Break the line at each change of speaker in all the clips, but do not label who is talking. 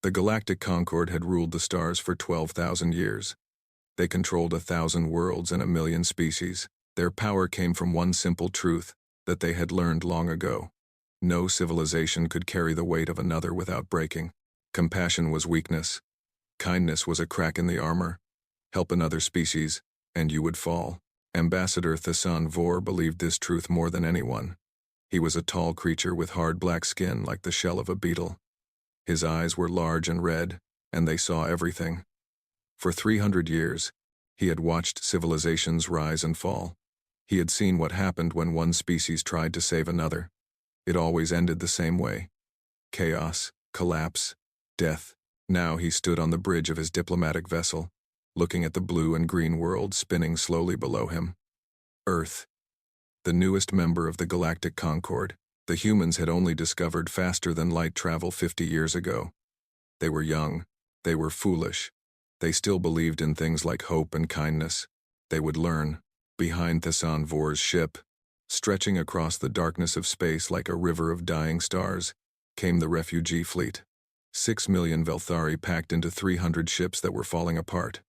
The Galactic Concord had ruled the stars for 12,000 years. They controlled 1,000 worlds and 1,000,000 species. Their power came from one simple truth that they had learned long ago. No civilization could carry the weight of another without breaking. Compassion was weakness. Kindness was a crack in the armor. Help another species, and you would fall. Ambassador Thassan Vor believed this truth more than anyone. He was a tall creature with hard black skin like the shell of a beetle. His eyes were large and red, and they saw everything. For 300 years, he had watched civilizations rise and fall. He had seen what happened when one species tried to save another. It always ended the same way. Chaos, collapse, death. Now he stood on the bridge of his diplomatic vessel, looking at the blue and green world spinning slowly below him. Earth. The newest member of the Galactic Concord. The humans had only discovered faster-than-light travel 50 years ago. They were young. They were foolish. They still believed in things like hope and kindness. They would learn. Behind Thassan Vor's ship, stretching across the darkness of space like a river of dying stars, came the refugee fleet. 6 million Velthari packed into 300 ships that were falling apart.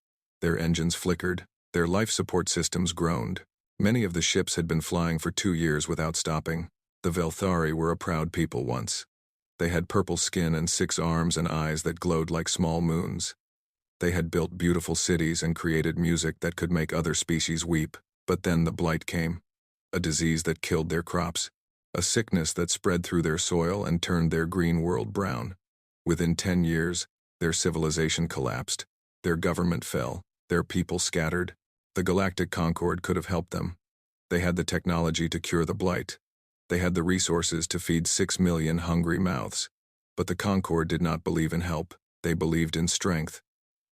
Their engines flickered. Their life support systems groaned. Many of the ships had been flying for 2 years without stopping. The Velthari were a proud people once. They had purple skin and 6 arms and eyes that glowed like small moons. They had built beautiful cities and created music that could make other species weep. But then the blight came. A disease that killed their crops. A sickness that spread through their soil and turned their green world brown. Within 10 years, their civilization collapsed. Their government fell. Their people scattered. The Galactic Concord could have helped them. They had the technology to cure the blight. They had the resources to feed 6 million hungry mouths. But the Concord did not believe in help. They believed in strength.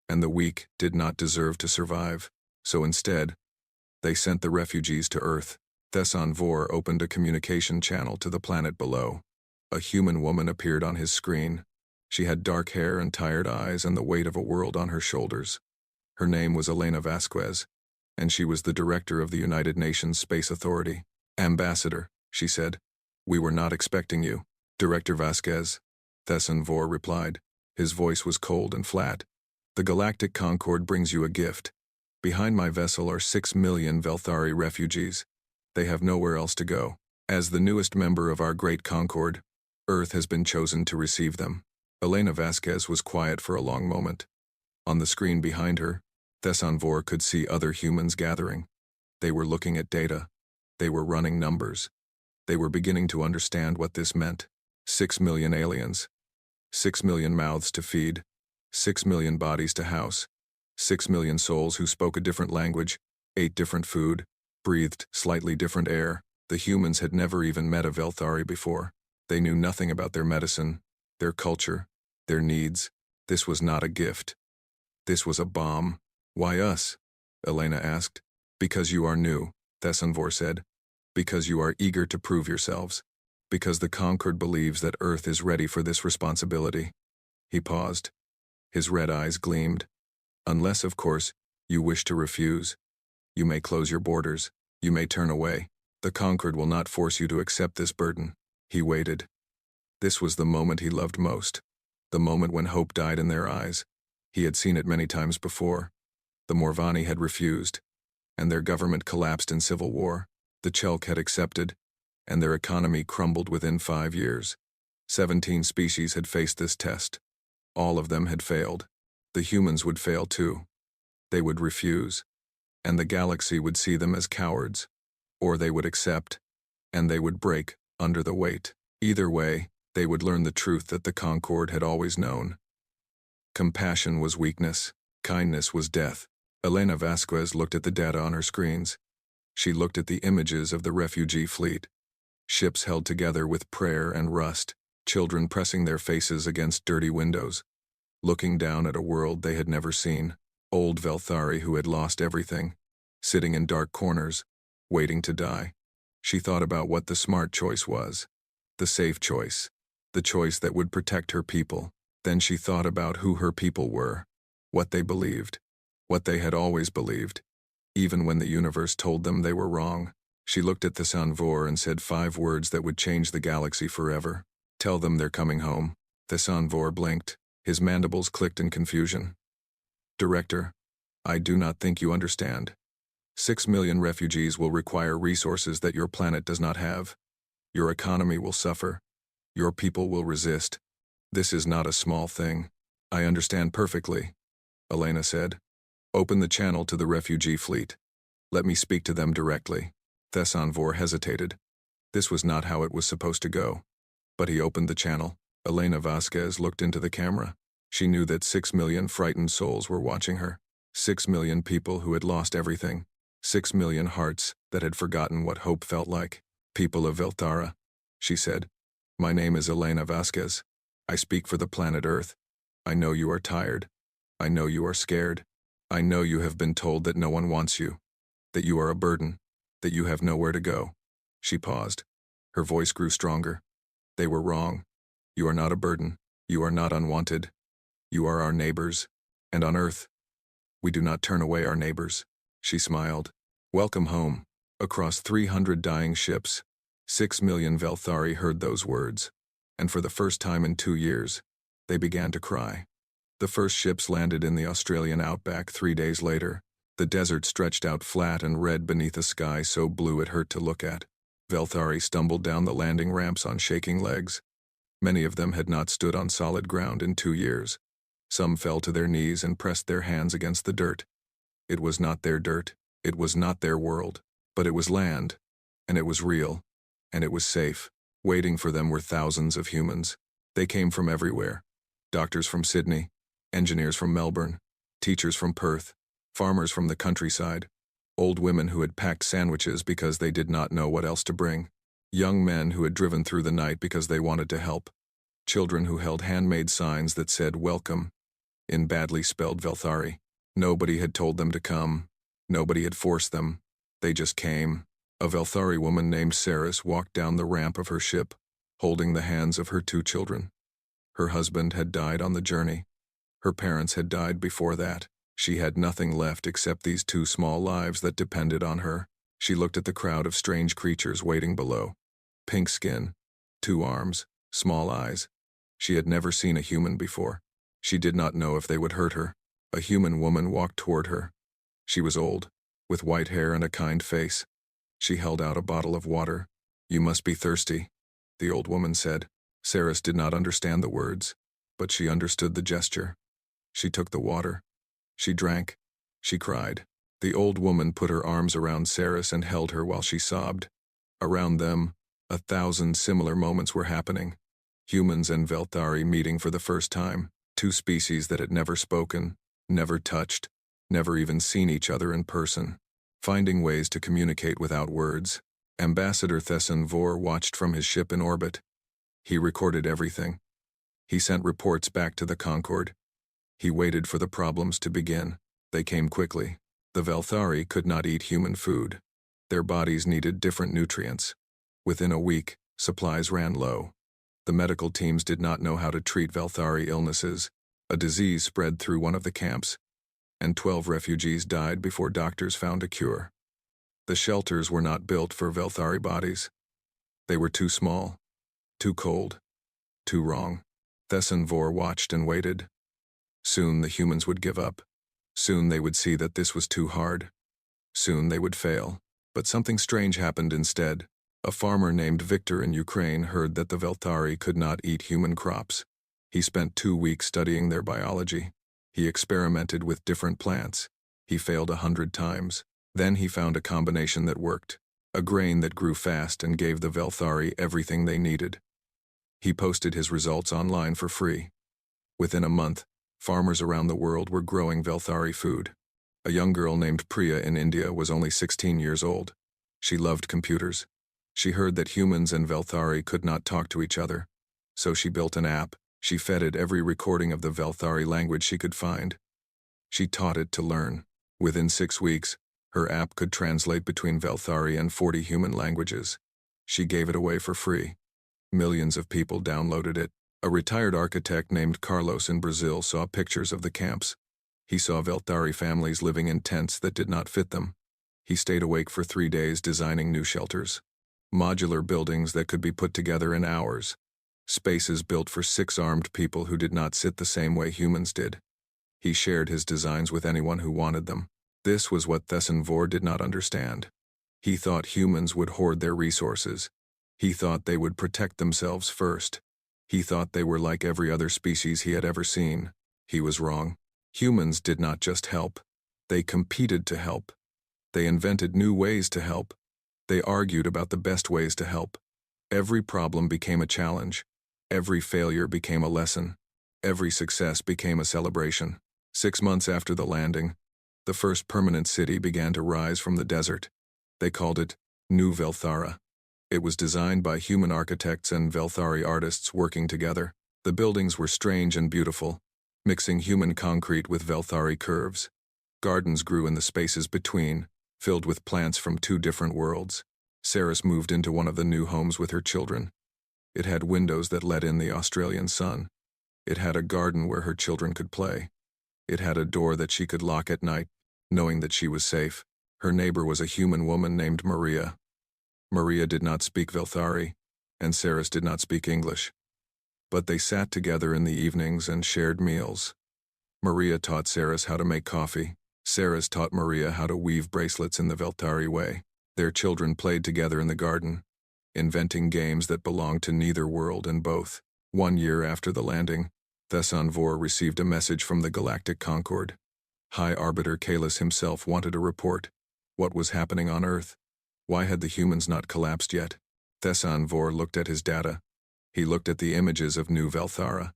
And the weak did not deserve to survive. So instead, they sent the refugees to Earth. Thassan Vor opened a communication channel to the planet below. A human woman appeared on his screen. She had dark hair and tired eyes and the weight of a world on her shoulders. Her name was Elena Vasquez, and she was the director of the United Nations Space Authority. "Ambassador," she said, "we were not expecting you." "Director Vasquez," Thassan Vor replied. His voice was cold and flat. "The Galactic Concord brings you a gift. Behind my vessel are 6 million Velthari refugees. They have nowhere else to go. As the newest member of our great Concord, Earth has been chosen to receive them." Elena Vasquez was quiet for a long moment. On the screen behind her, Thassan Vor could see other humans gathering. They were looking at data. They were running numbers. They were beginning to understand what this meant. 6 million aliens. 6 million mouths to feed. 6 million bodies to house. 6 million souls who spoke a different language, ate different food, breathed slightly different air. The humans had never even met a Velthari before. They knew nothing about their medicine, their culture, their needs. This was not a gift. This was a bomb. "Why us?" Elena asked. "Because you are new," Thassan Vor said. "Because you are eager to prove yourselves. Because the Concord believes that Earth is ready for this responsibility." He paused. His red eyes gleamed. "Unless, of course, you wish to refuse. You may close your borders. You may turn away. The Concord will not force you to accept this burden." He waited. This was the moment he loved most. The moment when hope died in their eyes. He had seen it many times before. The Morvani had refused, and their government collapsed in civil war. The Chelk had accepted, and their economy crumbled within 5 years. 17 species had faced this test. All of them had failed. The humans would fail too. They would refuse, and the galaxy would see them as cowards. Or they would accept, and they would break under the weight. Either way, they would learn the truth that the Concord had always known. Compassion was weakness. Kindness was death. Elena Vasquez looked at the data on her screens. She looked at the images of the refugee fleet. Ships held together with prayer and rust, children pressing their faces against dirty windows, looking down at a world they had never seen. Old Velthari who had lost everything, sitting in dark corners, waiting to die. She thought about what the smart choice was. The safe choice. The choice that would protect her people. Then she thought about who her people were, what they believed, what they had always believed, even when the universe told them they were wrong. She looked at Thassan Vor and said 5 words that would change the galaxy forever. "Tell them they're coming home." Thassan Vor blinked. His mandibles clicked in confusion. Director, I do not think you understand. 6 million refugees will require resources that your planet does not have. Your economy will suffer. Your people will resist. This is not a small thing. I understand perfectly, Elena said. Open the channel to the refugee fleet. Let me speak to them directly. Vor hesitated. This was not how it was supposed to go. But he opened the channel. Elena Vasquez looked into the camera. She knew that 6 million frightened souls were watching her. 6 million people who had lost everything. 6 million hearts that had forgotten what hope felt like. People of Velthara, she said. My name is Elena Vasquez. I speak for the planet Earth. I know you are tired. I know you are scared. I know you have been told that no one wants you, that you are a burden, that you have nowhere to go. She paused. Her voice grew stronger. They were wrong. You are not a burden. You are not unwanted. You are our neighbors. And on Earth, we do not turn away our neighbors. She smiled. Welcome home. Across 300 dying ships, 6 million Velthari heard those words. And for the first time in 2 years, they began to cry. The first ships landed in the Australian outback 3 days later. The desert stretched out flat and red beneath a sky so blue it hurt to look at. Velthari stumbled down the landing ramps on shaking legs. Many of them had not stood on solid ground in 2 years. Some fell to their knees and pressed their hands against the dirt. It was not their dirt. It was not their world. But it was land. And it was real. And it was safe. Waiting for them were thousands of humans. They came from everywhere. Doctors from Sydney, engineers from Melbourne, teachers from Perth, farmers from the countryside, old women who had packed sandwiches because they did not know what else to bring, young men who had driven through the night because they wanted to help, children who held handmade signs that said welcome in badly spelled Velthari. Nobody had told them to come. Nobody had forced them. They just came. A Velthari woman named Saris walked down the ramp of her ship, holding the hands of her 2 children. Her husband had died on the journey. Her parents had died before that. She had nothing left except these 2 small lives that depended on her. She looked at the crowd of strange creatures waiting below. Pink skin, 2 arms, small eyes. She had never seen a human before. She did not know if they would hurt her. A human woman walked toward her. She was old, with white hair and a kind face. She held out a bottle of water. You must be thirsty, the old woman said. Saris did not understand the words, but she understood the gesture. She took the water. She drank. She cried. The old woman put her arms around Saris and held her while she sobbed. Around them, 1,000 similar moments were happening. Humans and Velthari meeting for the first time. 2 species that had never spoken, never touched, never even seen each other in person. Finding ways to communicate without words. Ambassador Vor watched from his ship in orbit. He recorded everything. He sent reports back to the Concorde. He waited for the problems to begin. They came quickly. The Velthari could not eat human food. Their bodies needed different nutrients. Within a week, supplies ran low. The medical teams did not know how to treat Velthari illnesses. A disease spread through one of the camps, and 12 refugees died before doctors found a cure. The shelters were not built for Velthari bodies. They were too small, too cold, too wrong. Vor watched and waited. Soon the humans would give up. Soon they would see that this was too hard. Soon they would fail. But something strange happened instead. A farmer named Victor in Ukraine heard that the Velthari could not eat human crops. He spent 2 weeks studying their biology. He experimented with different plants. He failed 100 times. Then he found a combination that worked. A grain that grew fast and gave the Velthari everything they needed. He posted his results online for free. Within a month, farmers around the world were growing Velthari food. A young girl named Priya in India was only 16 years old. She loved computers. She heard that humans and Velthari could not talk to each other. So she built an app. She fed it every recording of the Velthari language she could find. She taught it to learn. Within 6 weeks, her app could translate between Velthari and 40 human languages. She gave it away for free. Millions of people downloaded it. A retired architect named Carlos in Brazil saw pictures of the camps. He saw Velthari families living in tents that did not fit them. He stayed awake for 3 days designing new shelters. Modular buildings that could be put together in hours. Spaces built for 6 armed people who did not sit the same way humans did. He shared his designs with anyone who wanted them. This was what Vor did not understand. He thought humans would hoard their resources. He thought they would protect themselves first. He thought they were like every other species he had ever seen. He was wrong. Humans did not just help. They competed to help. They invented new ways to help. They argued about the best ways to help. Every problem became a challenge. Every failure became a lesson. Every success became a celebration. 6 months after the landing, the first permanent city began to rise from the desert. They called it New Velthara. It was designed by human architects and Velthari artists working together. The buildings were strange and beautiful, mixing human concrete with Velthari curves. Gardens grew in the spaces between, filled with plants from 2 different worlds. Saris moved into one of the new homes with her children. It had windows that let in the Australian sun. It had a garden where her children could play. It had a door that she could lock at night, knowing that she was safe. Her neighbor was a human woman named Maria. Maria did not speak Velthari, and Saris did not speak English. But they sat together in the evenings and shared meals. Maria taught Saris how to make coffee. Saris taught Maria how to weave bracelets in the Velthari way. Their children played together in the garden, inventing games that belonged to neither world and both. 1 year after the landing, Vor received a message from the Galactic Concord. High Arbiter Kalis himself wanted a report. What was happening on Earth? Why had the humans not collapsed yet? Vor looked at his data. He looked at the images of New Velthara.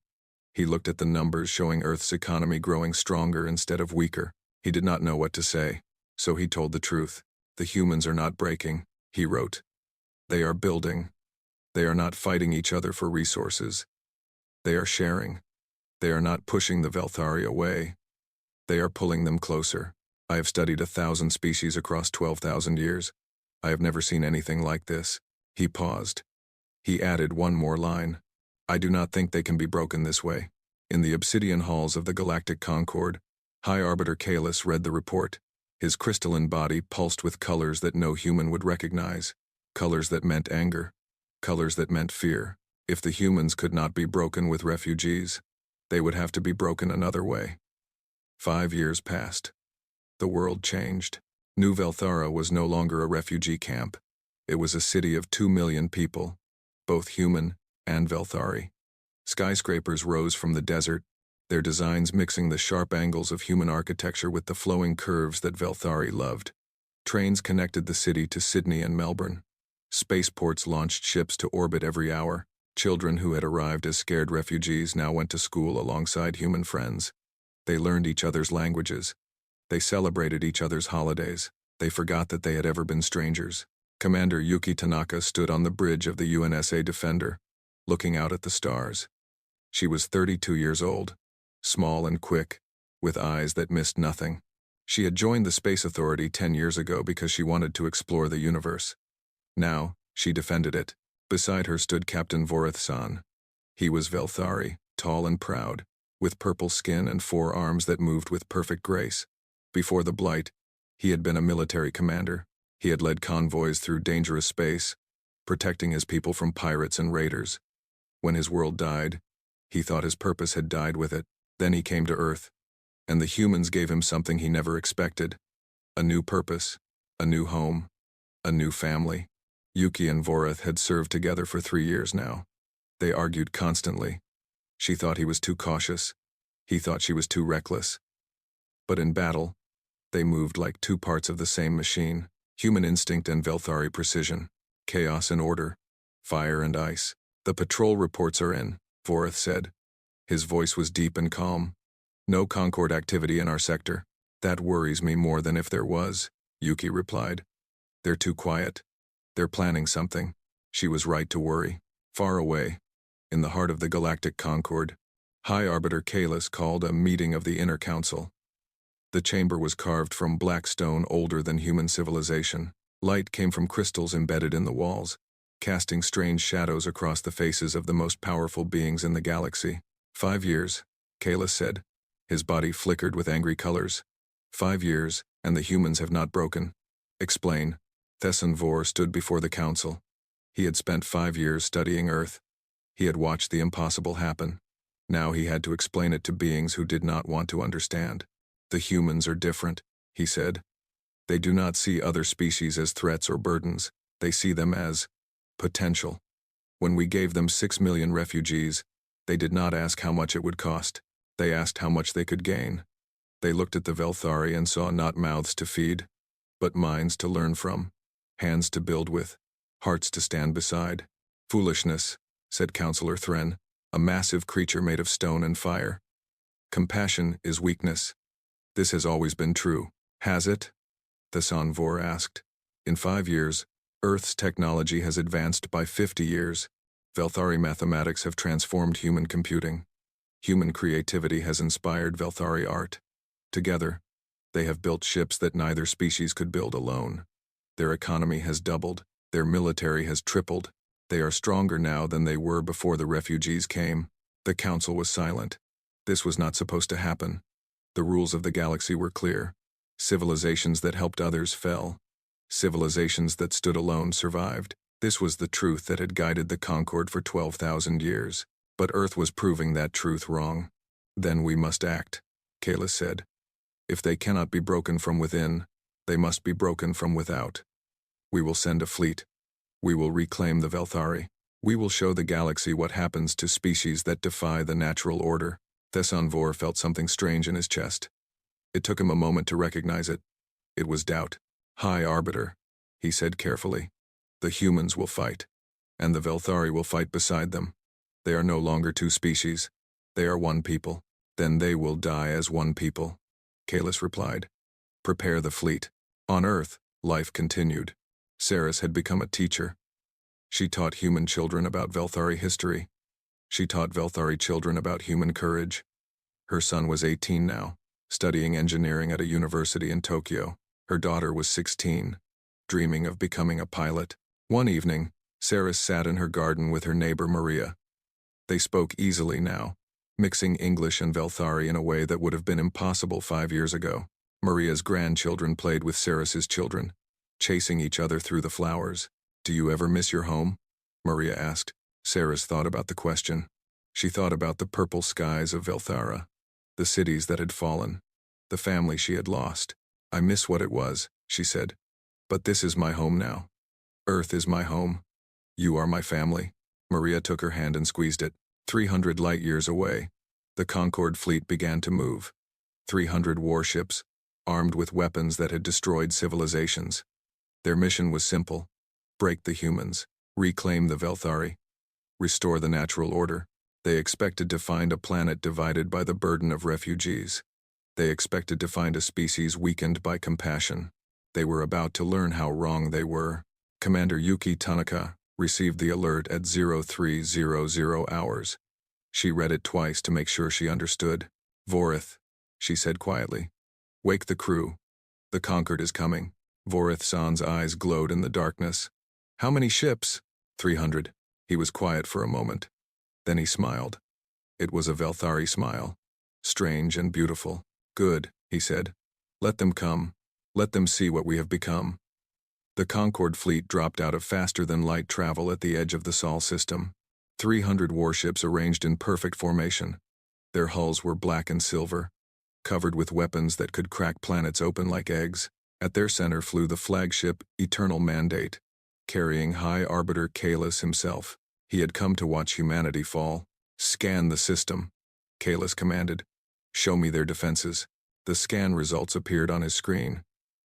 He looked at the numbers showing Earth's economy growing stronger instead of weaker. He did not know what to say, so he told the truth. The humans are not breaking, he wrote. They are building. They are not fighting each other for resources. They are sharing. They are not pushing the Velthari away. They are pulling them closer. I have studied 1,000 species across 12,000 years. I have never seen anything like this. He paused. He added one more line. I do not think they can be broken this way. In the obsidian halls of the Galactic Concord, High Arbiter Kalis read the report. His crystalline body pulsed with colors that no human would recognize. Colors that meant anger. Colors that meant fear. If the humans could not be broken with refugees, they would have to be broken another way. 5 years passed. The world changed. New Velthara was no longer a refugee camp. It was a city of 2 million people, both human and Velthari. Skyscrapers rose from the desert, their designs mixing the sharp angles of human architecture with the flowing curves that Velthari loved. Trains connected the city to Sydney and Melbourne. Spaceports launched ships to orbit every hour. Children who had arrived as scared refugees now went to school alongside human friends. They learned each other's languages. They celebrated each other's holidays. They forgot that they had ever been strangers. Commander Yuki Tanaka stood on the bridge of the UNSA Defender, looking out at the stars. She was 32 years old, small and quick, with eyes that missed nothing. She had joined the Space Authority 10 years ago because she wanted to explore the universe. Now, she defended it. Beside her stood Captain Vorith-san. He was Velthari, tall and proud, with purple skin and 4 arms that moved with perfect grace. Before the Blight, he had been a military commander. He had led convoys through dangerous space, protecting his people from pirates and raiders. When his world died, he thought his purpose had died with it. Then he came to Earth, and the humans gave him something he never expected. A new purpose, a new home, a new family. Yuki and Vorith had served together for 3 years now. They argued constantly. She thought he was too cautious. He thought she was too reckless. But in battle, they moved like 2 parts of the same machine. Human instinct and Velthari precision. Chaos and order. Fire and ice. The patrol reports are in, Vorith said. His voice was deep and calm. No Concord activity in our sector. That worries me more than if there was, Yuki replied. They're too quiet. They're planning something. She was right to worry. Far away, in the heart of the Galactic Concord, High Arbiter Kalis called a meeting of the Inner Council. The chamber was carved from black stone older than human civilization. Light came from crystals embedded in the walls, casting strange shadows across the faces of the most powerful beings in the galaxy. 5 years, Kalis said. His body flickered with angry colors. 5 years, and the humans have not broken. Explain. Vor stood before the council. He had spent 5 years studying Earth. He had watched the impossible happen. Now he had to explain it to beings who did not want to understand. The humans are different, he said. They do not see other species as threats or burdens. They see them as potential. When we gave them 6 million refugees, they did not ask how much it would cost. They asked how much they could gain. They looked at the Velthari and saw not mouths to feed, but minds to learn from, hands to build with, hearts to stand beside. Foolishness, said Counselor Thren, a massive creature made of stone and fire. Compassion is weakness. This has always been true, has it? Thesan Vor asked. In 5 years, Earth's technology has advanced by 50 years. Velthari mathematics have transformed human computing. Human creativity has inspired Velthari art. Together, they have built ships that neither species could build alone. Their economy has doubled. Their military has tripled. They are stronger now than they were before the refugees came. The council was silent. This was not supposed to happen. The rules of the galaxy were clear. Civilizations that helped others fell. Civilizations that stood alone survived. This was the truth that had guided the Concord for 12,000 years. But Earth was proving that truth wrong. Then we must act, Kalis said. If they cannot be broken from within, they must be broken from without. We will send a fleet. We will reclaim the Velthari. We will show the galaxy what happens to species that defy the natural order. Thesan Vor felt something strange in his chest. It took him a moment to recognize it. It was doubt. High Arbiter, he said carefully. The humans will fight, and the Velthari will fight beside them. They are no longer two species. They are one people. Then they will die as one people, Kalis replied. Prepare the fleet. On Earth, life continued. Saris had become a teacher. She taught human children about Velthari history. She taught Velthari children about human courage. Her son was 18 now, studying engineering at a university in Tokyo. Her daughter was 16, dreaming of becoming a pilot. One evening, Saris sat in her garden with her neighbor Maria. They spoke easily now, mixing English and Velthari in a way that would have been impossible 5 years ago. Maria's grandchildren played with Saris's children, chasing each other through the flowers. Do you ever miss your home? Maria asked. Saris thought about the question. She thought about the purple skies of Velthara, the cities that had fallen, the family she had lost. I miss what it was, she said. But this is my home now. Earth is my home. You are my family. Maria took her hand and squeezed it. 300 light years away, the Concord fleet began to move. 300 warships, armed with weapons that had destroyed civilizations. Their mission was simple: break the humans, reclaim the Velthari, restore the natural order. They expected to find a planet divided by the burden of refugees. They expected to find a species weakened by compassion. They were about to learn how wrong they were. Commander Yuki Tanaka received the alert at 0300 hours. She read it twice to make sure she understood. Vorith, she said quietly. Wake the crew. The Concord is coming. Vorith-san's eyes glowed in the darkness. How many ships? 300. He was quiet for a moment. Then he smiled. It was a Velthari smile. Strange and beautiful. Good, he said. Let them come. Let them see what we have become. The Concord fleet dropped out of faster-than-light travel at the edge of the Sol system. 300 warships arranged in perfect formation. Their hulls were black and silver, covered with weapons that could crack planets open like eggs. At their center flew the flagship Eternal Mandate, carrying High Arbiter Kalis himself. He had come to watch humanity fall. Scan the system, Kalis commanded. Show me their defenses. The scan results appeared on his screen.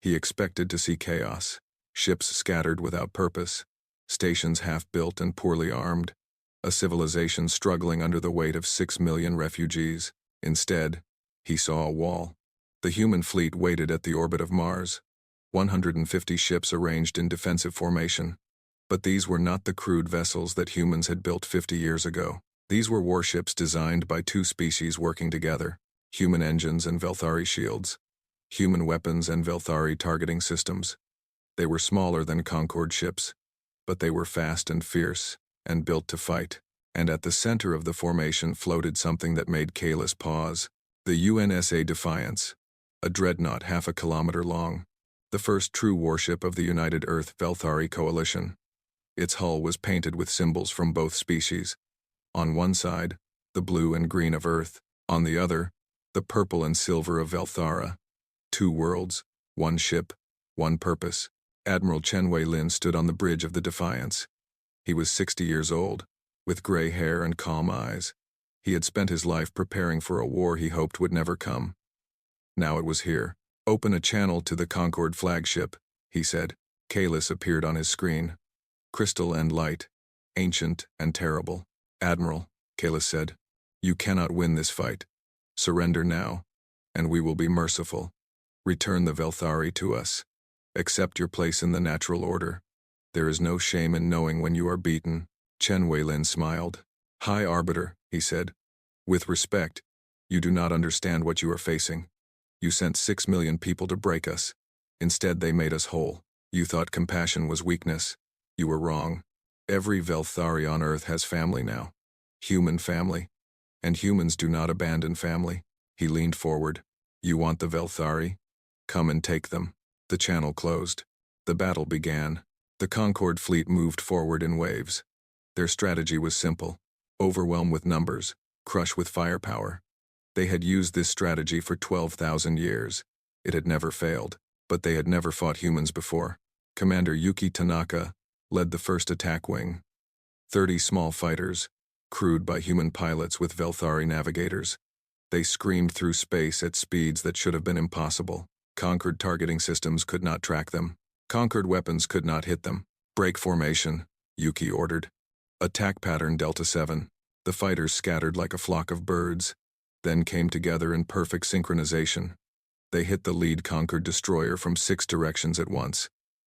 He expected to see chaos. Ships scattered without purpose, stations half-built and poorly armed, a civilization struggling under the weight of 6 million refugees. Instead, he saw a wall. The human fleet waited at the orbit of Mars, 150 ships arranged in defensive formation. But these were not the crude vessels that humans had built 50 years ago. These were warships designed by two species working together: human engines and Velthari shields, human weapons and Velthari targeting systems. They were smaller than Concord ships, but they were fast and fierce, and built to fight. And at the center of the formation floated something that made Kalis pause: the UNSA Defiance, a dreadnought half a kilometer long, the first true warship of the United Earth Velthari Coalition. Its hull was painted with symbols from both species: On one side, the blue and green of Earth. On the other, the purple and silver of Velthara. 2 worlds, 1 ship, 1 purpose. Admiral Chen Wei-lin stood on the bridge of the Defiance. He was 60 years old, with gray hair and calm eyes. He had spent his life preparing for a war he hoped would never come. Now it was here. "Open a channel to the Concord flagship," he said. Kalis appeared on his screen. Crystal and light, ancient and terrible. "Admiral," Kalis said, "you cannot win this fight. Surrender now, and we will be merciful. Return the Velthari to us. Accept your place in the natural order. There is no shame in knowing when you are beaten." Chen Wei-lin smiled. "High Arbiter," he said, "with respect, you do not understand what you are facing. You sent 6 million people to break us. Instead they made us whole. You thought compassion was weakness. You were wrong. Every Velthari on Earth has family now. Human family. And humans do not abandon family." He leaned forward. "You want the Velthari? Come and take them." The channel closed. The battle began. The Concord fleet moved forward in waves. Their strategy was simple: overwhelm with numbers, crush with firepower. They had used this strategy for 12,000 years. It had never failed, but they had never fought humans before. Commander Yuki Tanaka led the first attack wing. 30 small fighters, crewed by human pilots with Velthari navigators. They screamed through space at speeds that should have been impossible. Conquered targeting systems could not track them. Conquered weapons could not hit them. "Break formation," Yuki ordered. "Attack pattern Delta 7. The fighters scattered like a flock of birds, then came together in perfect synchronization. They hit the lead Conquered destroyer from 6 directions at once.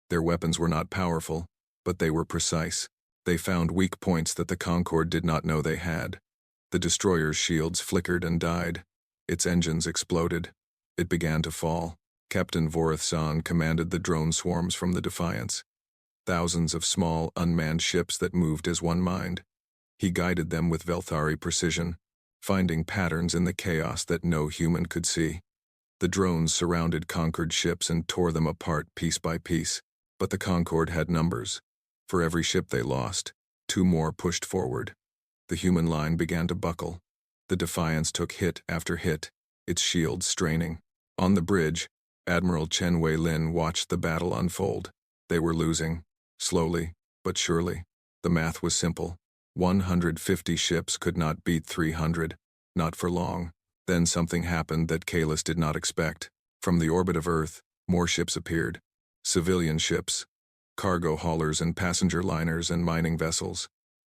Their weapons were not powerful, but they were precise. They found weak points that the Concord did not know they had. The destroyer's shields flickered and died. Its engines exploded. It began to fall. Captain Vorath-san commanded the drone swarms from the Defiance. Thousands of small, unmanned ships that moved as one mind. He guided them with Velthari precision, finding patterns in the chaos that no human could see. The drones surrounded Conquered ships and tore them apart piece by piece. But the Concord had numbers. For every ship they lost, 2 more pushed forward. The human line began to buckle. The Defiance took hit after hit, its shields straining. On the bridge, Admiral Chen Wei-lin watched the battle unfold. They were losing, slowly, but surely. The math was simple. 150 ships could not beat 300, not for long. Then something happened that Kalis did not expect. From the orbit of Earth, more ships appeared. Civilian ships, cargo haulers and passenger liners and mining vessels.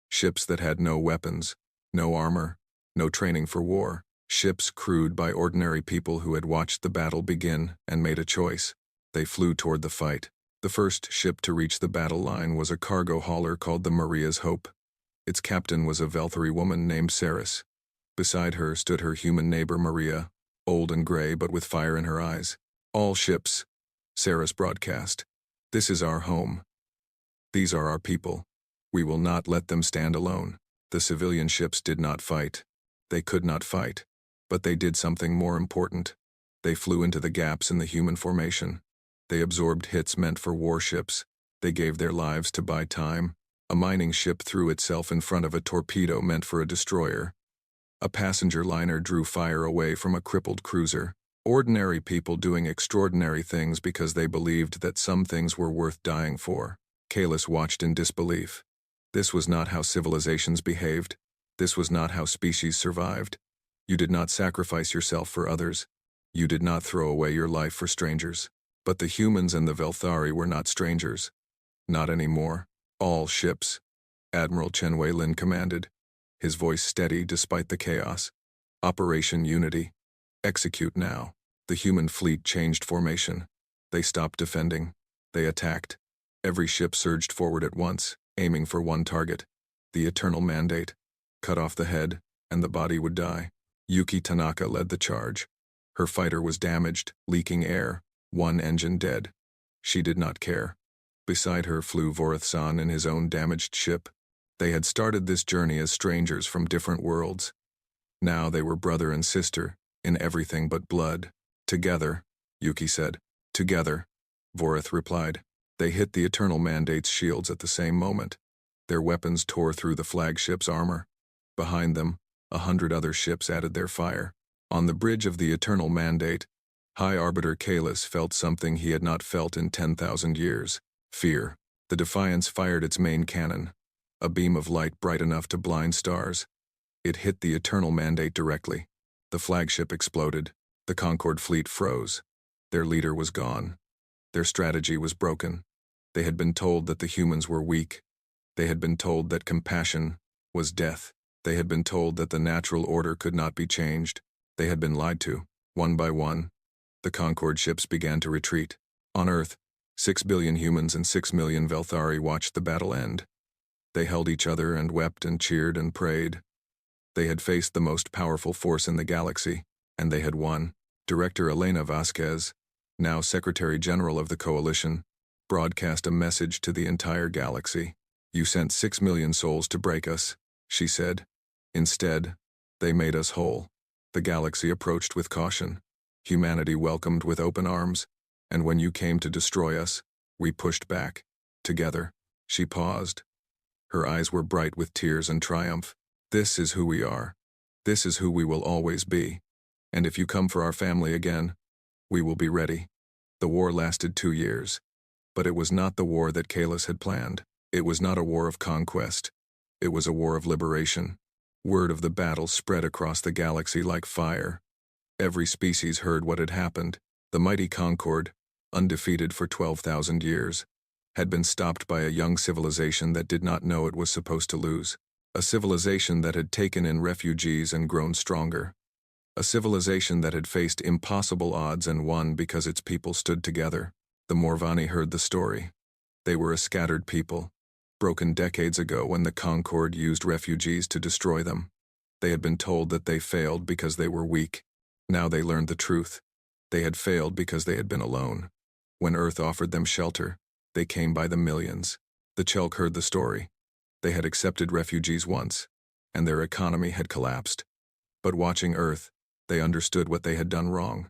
Ships that had no weapons, no armor, no training for war. Ships crewed by ordinary people who had watched the battle begin and made a choice. They flew toward the fight. The first ship to reach the battle line was a cargo hauler called the Maria's Hope. Its captain was a Velthari woman named Saris. Beside her stood her human neighbor Maria, old and gray but with fire in her eyes. "All ships," Saris broadcast. "This is our home. These are our people. We will not let them stand alone." The civilian ships did not fight. They could not fight. But they did something more important. They flew into the gaps in the human formation. They absorbed hits meant for warships. They gave their lives to buy time. A mining ship threw itself in front of a torpedo meant for a destroyer. A passenger liner drew fire away from a crippled cruiser. Ordinary people doing extraordinary things because they believed that some things were worth dying for. Kalis watched in disbelief. This was not how civilizations behaved. This was not how species survived. You did not sacrifice yourself for others. You did not throw away your life for strangers. But the humans and the Velthari were not strangers. Not anymore. "All ships," Admiral Chen Wei-lin commanded, his voice steady despite the chaos. "Operation Unity. Execute now." The human fleet changed formation. They stopped defending. They attacked. Every ship surged forward at once, aiming for one target: the eternal mandate. Cut off the head, and the body would die. Yuki Tanaka led the charge. Her fighter was damaged, leaking air, 1 engine dead. She did not care. Beside her flew Vorath-san in his own damaged ship. They had started this journey as strangers from different worlds. Now they were brother and sister, in everything but blood. "Together," Yuki said. "Together," Vorath replied. They hit the Eternal Mandate's shields at the same moment. Their weapons tore through the flagship's armor. Behind them, 100 other ships added their fire. On the bridge of the Eternal Mandate, High Arbiter Kalis felt something he had not felt in 10,000 years. Fear. The Defiance fired its main cannon, a beam of light bright enough to blind stars. It hit the Eternal Mandate directly. The flagship exploded. The Concord fleet froze. Their leader was gone. Their strategy was broken. They had been told that the humans were weak. They had been told that compassion was death. They had been told that the natural order could not be changed. They had been lied to. One by one, the Concord ships began to retreat. On Earth, 6 billion humans and 6 million Velthari watched the battle end. They held each other and wept and cheered and prayed. They had faced the most powerful force in the galaxy, and they had won. Director Elena Vasquez, now Secretary General of the Coalition, broadcast a message to the entire galaxy. "You sent 6 million souls to break us," she said. "Instead, they made us whole." The galaxy approached with caution. Humanity welcomed with open arms, and when you came to destroy us, we pushed back. Together. She paused. Her eyes were bright with tears and triumph. "This is who we are. This is who we will always be. And if you come for our family again, we will be ready." The war lasted 2 years. But it was not the war that Kalis had planned. It was not a war of conquest. It was a war of liberation. Word of the battle spread across the galaxy like fire. Every species heard what had happened. The mighty Concord, undefeated for 12,000 years, had been stopped by a young civilization that did not know it was supposed to lose. A civilization that had taken in refugees and grown stronger. A civilization that had faced impossible odds and won because its people stood together. The Morvani heard the story. They were a scattered people, broken decades ago when the Concord used refugees to destroy them. They had been told that they failed because they were weak. Now they learned the truth. They had failed because they had been alone. When Earth offered them shelter, they came by the millions. The Chelk heard the story. They had accepted refugees once, and their economy had collapsed. But watching Earth, they understood what they had done wrong.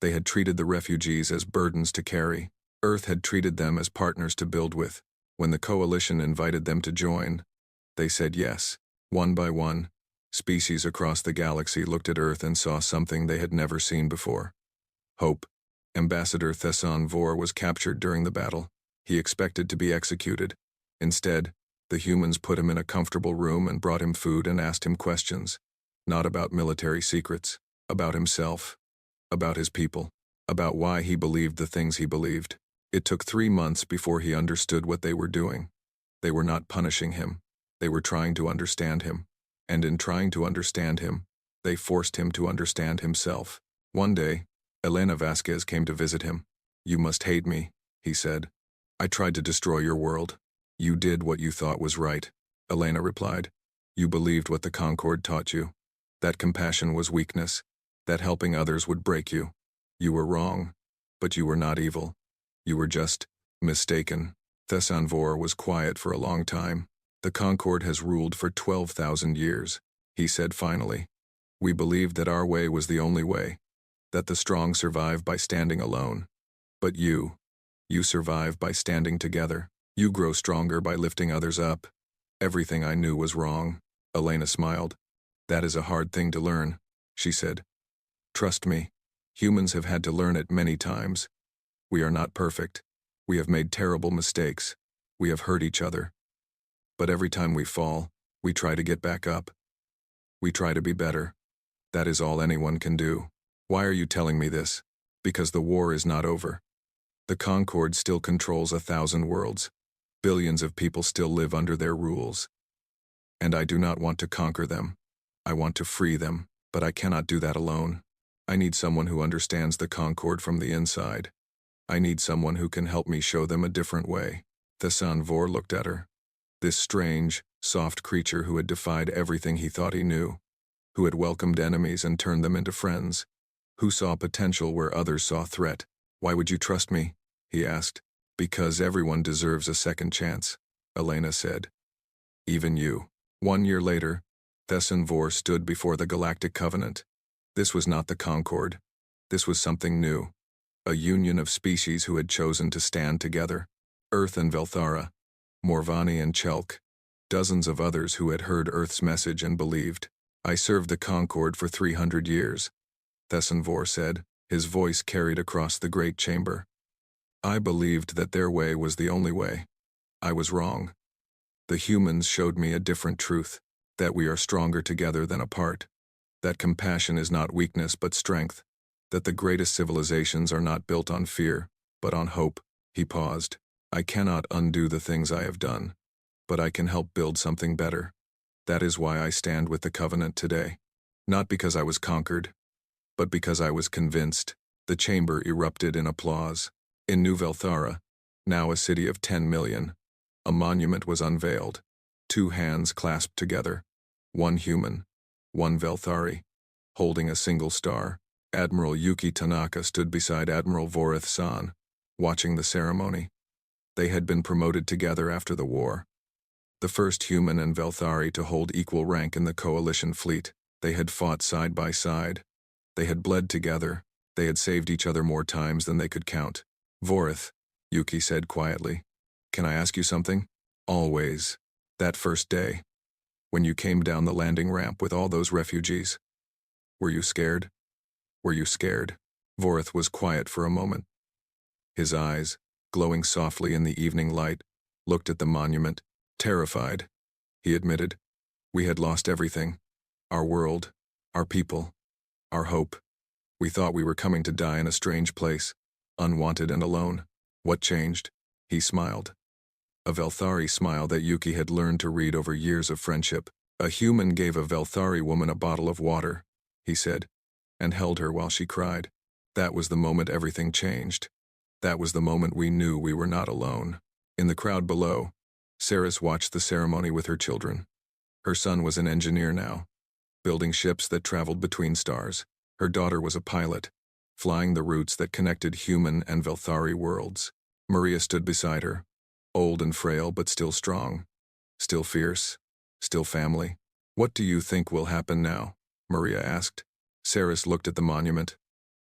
They had treated the refugees as burdens to carry. Earth had treated them as partners to build with. When the Coalition invited them to join, they said yes. One by one, species across the galaxy looked at Earth and saw something they had never seen before. Hope. Ambassador Thesson Vor was captured during the battle. He expected to be executed. Instead, the humans put him in a comfortable room and brought him food and asked him questions. Not about military secrets, about himself, about his people, about why he believed the things he believed. It took 3 months before he understood what they were doing. They were not punishing him. They were trying to understand him. And in trying to understand him, they forced him to understand himself. One day, Elena Vasquez came to visit him. "You must hate me," he said. "I tried to destroy your world." "You did what you thought was right," Elena replied. "You believed what the Concord taught you. That compassion was weakness. That helping others would break you. You were wrong. But you were not evil. You were just mistaken." Thesson Vor was quiet for a long time. "The Concord has ruled for 12,000 years, he said finally. "We believed that our way was the only way, that the strong survive by standing alone. But you survive by standing together. You grow stronger by lifting others up." "Everything I knew was wrong," Elena smiled. "That is a hard thing to learn," she said. "Trust me, humans have had to learn it many times. We are not perfect. We have made terrible mistakes. We have hurt each other. But every time we fall, we try to get back up. We try to be better. That is all anyone can do." "Why are you telling me this?" "Because the war is not over. The Concord still controls 1,000 worlds. Billions of people still live under their rules. And I do not want to conquer them. I want to free them, but I cannot do that alone. I need someone who understands the Concord from the inside. I need someone who can help me show them a different way." Thesson Vor looked at her. This strange, soft creature who had defied everything he thought he knew, who had welcomed enemies and turned them into friends, who saw potential where others saw threat. "Why would you trust me?" he asked. "Because everyone deserves a second chance," Elena said. "Even you." 1 year later, Thesson Vor stood before the Galactic Covenant. This was not the Concord. This was something new. A union of species who had chosen to stand together. Earth and Velthara, Morvani and Chelk. Dozens of others who had heard Earth's message and believed. I served the Concord for 300 years, Vor said, his voice carried across the great chamber. I believed that their way was the only way. I was wrong. The humans showed me a different truth, that we are stronger together than apart, that compassion is not weakness but strength, that the greatest civilizations are not built on fear, but on hope. He paused. I cannot undo the things I have done, but I can help build something better. That is why I stand with the Covenant today. Not because I was conquered, but because I was convinced. The chamber erupted in applause. In New Velthara, now a city of 10 million, a monument was unveiled. 2 hands clasped together. 1 human, 1 Velthari, holding a single star. Admiral Yuki Tanaka stood beside Admiral Vorith San, watching the ceremony. They had been promoted together after the war. The first human and Velthari to hold equal rank in the coalition fleet. They had fought side by side. They had bled together. They had saved each other more times than they could count. Vorith, Yuki said quietly. Can I ask you something? Always. That first day, when you came down the landing ramp with all those refugees. Were you scared? Were you scared? Vorith was quiet for a moment. His eyes, glowing softly in the evening light, looked at the monument, terrified. He admitted, we had lost everything. Our world, our people, our hope. We thought we were coming to die in a strange place, unwanted and alone. What changed? He smiled. A Velthari smile that Yuki had learned to read over years of friendship. A human gave a Velthari woman a bottle of water, he said, and held her while she cried. That was the moment everything changed. That was the moment we knew we were not alone. In the crowd below, Saris watched the ceremony with her children. Her son was an engineer now, building ships that traveled between stars. Her daughter was a pilot, flying the routes that connected human and Velthari worlds. Maria stood beside her, old and frail but still strong, still fierce, still family. What do you think will happen now? Maria asked. Saris looked at the monument,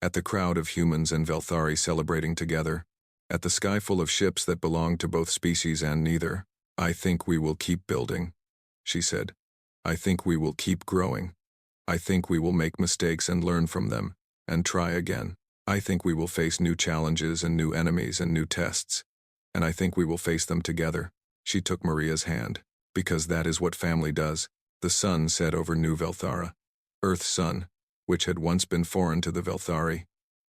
at the crowd of humans and Velthari celebrating together, at the sky full of ships that belonged to both species and neither. I think we will keep building, she said. I think we will keep growing. I think we will make mistakes and learn from them, and try again. I think we will face new challenges and new enemies and new tests, and I think we will face them together. She took Maria's hand, because that is what family does. The sun set over New Velthara. Earth's sun, which had once been foreign to the Velthari,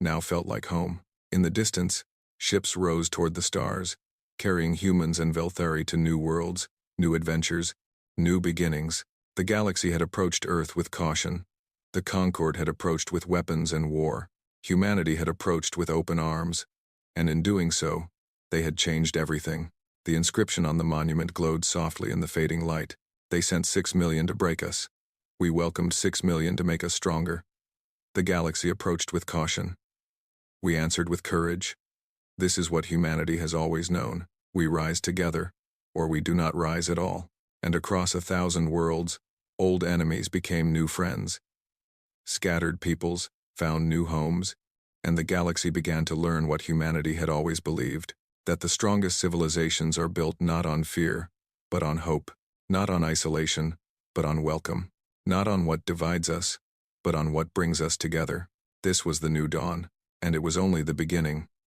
now felt like home. In the distance, ships rose toward the stars, carrying humans and Velthari to new worlds, new adventures, new beginnings. The galaxy had approached Earth with caution. The Concord had approached with weapons and war. Humanity had approached with open arms. And in doing so, they had changed everything. The inscription on the monument glowed softly in the fading light. They sent 6 million to break us. We welcomed 6 million to make us stronger. The galaxy approached with caution. We answered with courage. This is what humanity has always known. We rise together, or we do not rise at all. And across 1,000 worlds, old enemies became new friends. Scattered peoples found new homes, and the galaxy began to learn what humanity had always believed, that the strongest civilizations are built not on fear, but on hope, not on isolation, but on welcome, not on what divides us, but on what brings us together. This was the new dawn, and it was only the beginning.